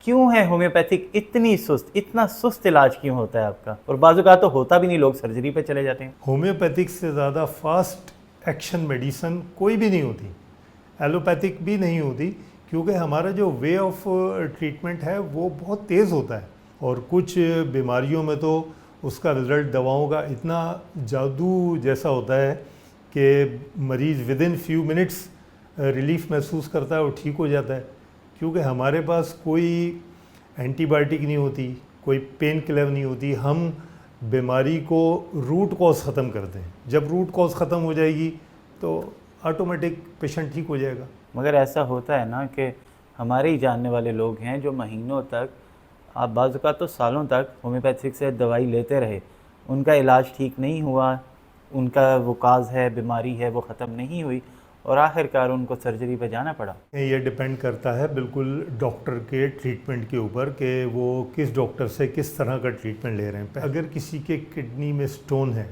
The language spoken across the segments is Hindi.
क्यों है होम्योपैथिक इतनी सुस्त, इतना सुस्त इलाज क्यों होता है आपका? और बाजू का तो होता भी नहीं, लोग सर्जरी पे चले जाते हैं। होम्योपैथिक से ज़्यादा फास्ट एक्शन मेडिसिन कोई भी नहीं होती, एलोपैथिक भी नहीं होती, क्योंकि हमारा जो वे ऑफ ट्रीटमेंट है वो बहुत तेज़ होता है। और कुछ बीमारियों में तो उसका रिज़ल्ट दवाओं का इतना जादू जैसा होता है कि मरीज़ with in few minutes relief महसूस करता है और ठीक हो जाता है, क्योंकि हमारे पास कोई एंटीबायोटिक नहीं होती, कोई पेन किलर नहीं होती। हम बीमारी को रूट कॉज ख़त्म करते हैं। जब रूट कॉज ख़त्म हो जाएगी तो ऑटोमेटिक पेशेंट ठीक हो जाएगा। मगर ऐसा होता है ना कि हमारे ही जानने वाले लोग हैं जो महीनों तक, आप बाज़ का तो सालों तक होम्योपैथिक से दवाई लेते रहे, उनका इलाज ठीक नहीं हुआ, उनका वो काज है, बीमारी है, वो ख़त्म नहीं हुई और आखिरकार उनको सर्जरी पे जाना पड़ा। ये डिपेंड करता है बिल्कुल डॉक्टर के ट्रीटमेंट के ऊपर कि वो किस डॉक्टर से किस तरह का ट्रीटमेंट ले रहे हैं। अगर किसी के किडनी में स्टोन है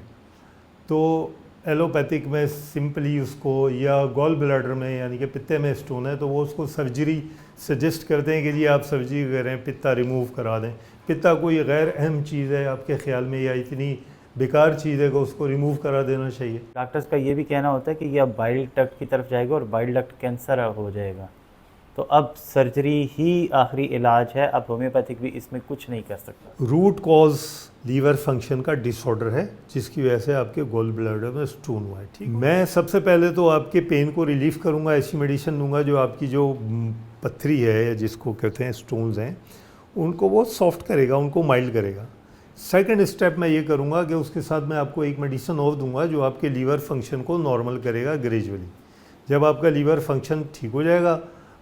तो एलोपैथिक में सिंपली उसको, या गॉल ब्लैडर में यानी कि पित्ते में स्टोन है तो वो उसको सर्जरी सजेस्ट करते हैं कि जी आप सर्जरी करें, पित्ता रिमूव करा दें। पित्ता कोई गैर अहम चीज़ है आपके ख्याल में, या इतनी बेकार चीज़ है कि उसको रिमूव करा देना चाहिए? डॉक्टर्स का ये भी कहना होता है कि ये अब बाइल डक्ट की तरफ जाएगा और बाइल डक्ट कैंसर हो जाएगा, तो अब सर्जरी ही आखिरी इलाज है, अब होम्योपैथिक भी इसमें कुछ नहीं कर सकता। रूट कॉज लीवर फंक्शन का डिसऑर्डर है जिसकी वजह से आपके गोल ब्लैडर में स्टोन हुआ है। ठीक, मैं सबसे पहले तो आपके पेन को रिलीफ करूंगा, ऐसी मेडिसिन दूंगा जो आपकी जो पत्थरी है जिसको कहते हैं स्टोन्स हैं उनको वो सॉफ्ट करेगा, उनको माइल्ड करेगा। सेकंड स्टेप मैं ये करूंगा कि उसके साथ मैं आपको एक मेडिसिन और दूंगा जो आपके लीवर फंक्शन को नॉर्मल करेगा ग्रेजुअली। जब आपका लीवर फंक्शन ठीक हो जाएगा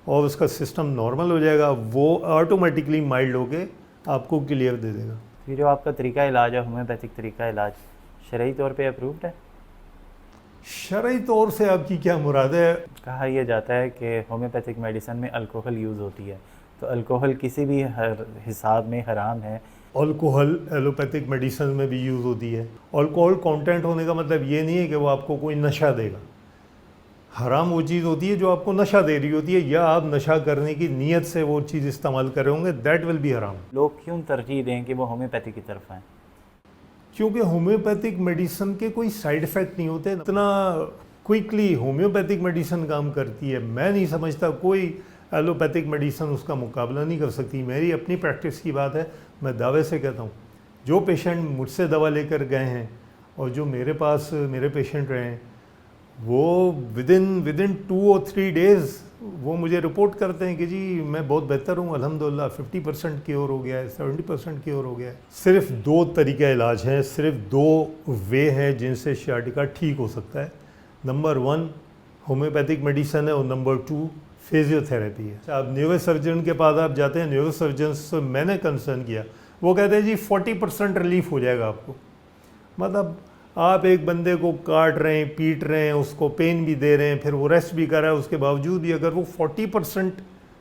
और उसका सिस्टम नॉर्मल हो जाएगा, वो ऑटोमेटिकली माइल्ड होके आपको क्लियर दे देगा। ये जो आपका तरीका इलाज है, होम्योपैथिक तरीका इलाज, शरई तौर पे अप्रूव्ड है? शरई तौर से आपकी क्या मुराद है? कहा यह जाता है कि होम्योपैथिक मेडिसिन में अल्कोहल यूज़ होती है, तो अल्कोहल किसी भी हिसाब में हराम है। अल्कोहल एलोपैथिक मेडिसिन में भी यूज़ होती है। अल्कोहल कंटेंट होने का मतलब ये नहीं है कि वो आपको कोई नशा देगा। हराम वो चीज़ होती है जो आपको नशा दे रही होती है, या आप नशा करने की नीयत से वो चीज़ इस्तेमाल कर रहे होंगे, दैट विल बी हराम। लोग क्यों तरजीह दें कि वो होम्योपैथिक की तरफ आएँ? क्योंकि होम्योपैथिक मेडिसिन के कोई साइड इफ़ेक्ट नहीं होते, इतना क्विकली होम्योपैथिक मेडिसिन काम करती है। मैं नहीं समझता कोई एलोपैथिक मेडिसिन उसका मुकाबला नहीं कर सकती। मेरी अपनी प्रैक्टिस की बात है, मैं दावे से कहता हूँ जो पेशेंट मुझसे दवा लेकर गए हैं और जो मेरे पास मेरे पेशेंट रहे हैं, वो विद इन 2 और 3 डेज़ वो मुझे रिपोर्ट करते हैं कि जी मैं बहुत बेहतर हूँ, अल्हम्दुलिल्लाह 50% क्योर हो गया है, 70% क्योर हो गया है। सिर्फ 2 तरीक़े इलाज हैं, सिर्फ 2 वे हैं जिनसे सियाटिका ठीक हो सकता है। नंबर 1 होम्योपैथिक मेडिसिन है और नंबर 2 फिजियोथेरेपी है। आप न्यूरो सर्जन के पास आप जाते हैं, न्यूरो सर्जन से मैंने कंसर्न किया, वो कहते हैं जी 40% रिलीफ हो जाएगा आपको। मतलब आप एक बंदे को काट रहे हैं, पीट रहे हैं, उसको पेन भी दे रहे हैं, फिर वो रेस्ट भी कर रहा है, उसके बावजूद भी अगर वो 40%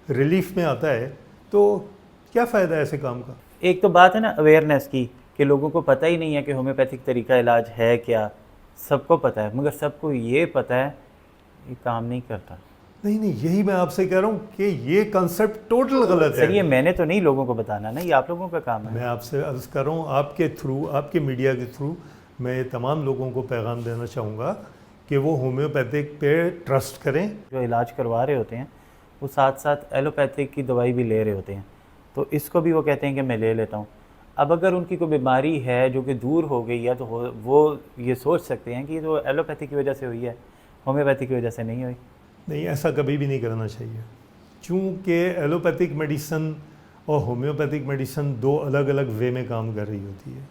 रिलीफ में आता है तो क्या फ़ायदा है ऐसे काम का? एक तो बात है ना अवेयरनेस की, कि लोगों को पता ही नहीं है कि होम्योपैथिक तरीका इलाज है क्या। सबको पता है, मगर सबको ये पता है ये काम नहीं करता। नहीं, यही मैं आपसे कह रहा हूँ कि ये कंसेप्ट टोटल गलत है। सर ये मैंने तो नहीं लोगों को बताना ना, ये आप लोगों का काम है। मैं आपसे अर्ज़ कर रहा हूँ, आपके थ्रू, आपके मीडिया के थ्रू मैं तमाम लोगों को पैगाम देना चाहूँगा कि वो होम्योपैथिक पे ट्रस्ट करें। जो इलाज करवा रहे होते हैं वो साथ साथ एलोपैथिक की दवाई भी ले रहे होते हैं, तो इसको भी वो कहते हैं कि मैं ले लेता हूँ। अब अगर उनकी कोई बीमारी है जो कि दूर हो गई है तो वो ये सोच सकते हैं कि तो एलोपैथिक की वजह से हुई है, होम्योपैथिक की वजह से नहीं हुई। नहीं, ऐसा कभी भी नहीं करना चाहिए, क्योंकि एलोपैथिक मेडिसिन और होम्योपैथिक मेडिसिन 2 अलग अलग वे में काम कर रही होती है,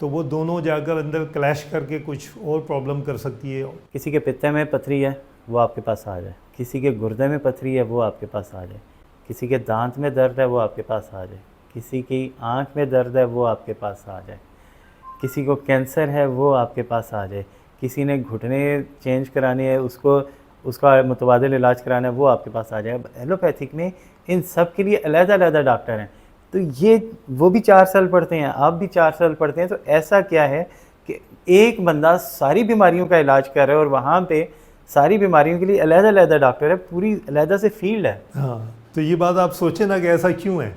तो वो दोनों जाकर अंदर क्लैश करके कुछ और प्रॉब्लम कर सकती है। किसी के पित्ते में पथरी है वो आपके पास आ जाए, किसी के गुर्दे में पथरी है वो आपके पास आ जाए, किसी के दांत में दर्द है वो आपके पास आ जाए, किसी की आँख में दर्द है वो आपके पास आ जाए, किसी को कैंसर है वो आपके पास आ जाए, किसी ने घुटने चेंज कराने है उसका मुतबादिल इलाज कराना है वो आपके पास आ जाए। अब एलोपैथिक में इन सब के लिए अलग-अलग डॉक्टर हैं, तो ये वो भी 4 साल पढ़ते हैं, आप भी 4 साल पढ़ते हैं, तो ऐसा क्या है कि एक बंदा सारी बीमारियों का इलाज कर रहा है और वहाँ पे सारी बीमारियों के लिए अलग-अलग डॉक्टर है, पूरी अलग से फील्ड है। हाँ, तो ये बात आप सोचें ना कि ऐसा क्यों है।